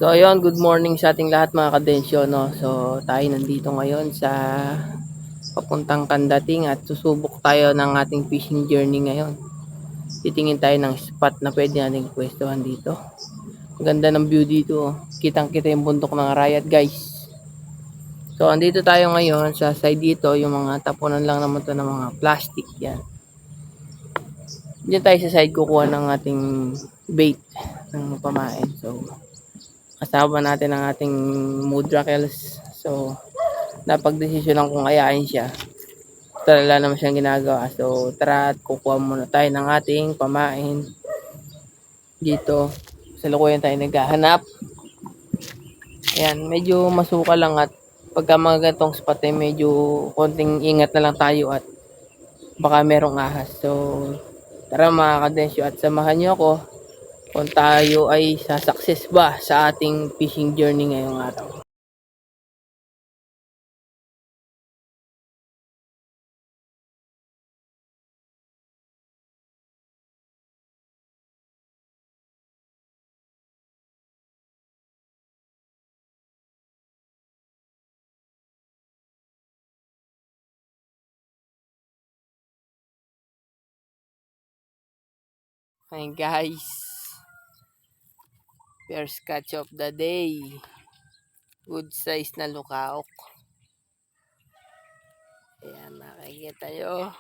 So ayun, good morning sa ating lahat mga kadensyo, no. So tayo nandito ngayon sa papuntang Kandating at susubok tayo ng ating fishing journey ngayon. Titingin tayo ng spot na pwede nating pwestuhan dito. Ang ganda ng view dito, oh. Kitang-kita yung bundok ng Arayat, guys. So andito tayo ngayon sa side dito, yung mga tapunan lang naman to ng mga plastic yan. Diyan tayo sa side kukuha ng ating bait ng pamain. So kasama natin ang ating Mudrackels. So napagdesisyon lang kung ayain siya. Wala naman siyang ginagawa. So tara at kukuha muna tayo ng ating pamain dito. Sa lukuyan tayo naghahanap. Ayan, medyo masuka lang at pagka mga gantong spot ay medyo konting ingat na lang tayo at baka merong ahas. So tara mga kadensyo at samahan niyo ako kung tayo ay sasucess ba sa ating fishing journey ngayong araw. Ayan guys, first catch of the day. Good size na lukaok. Ayan, nakikita nyo.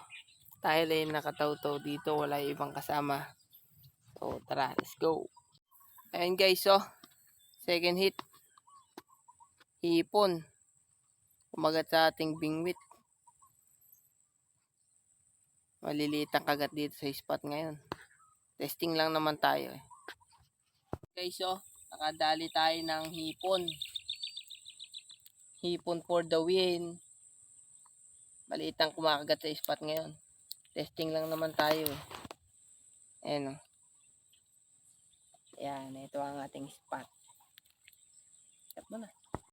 Tayo lang nakataw-taw dito. Wala yung ibang kasama. So, tara, let's go. Ayan guys, oh. Second hit. Hipon. Kumagat sa ating bingwit. Maliliit ang kagat dito sa spot ngayon. Testing lang naman tayo eh. Guys, oh. Nakadali tayo ng hipon. Hipon for the win. Maliit ang kumakagat sa spot ngayon. Testing lang naman tayo eh. Ayan, oh. Ayan, ito ang ating spot. Tap mo na.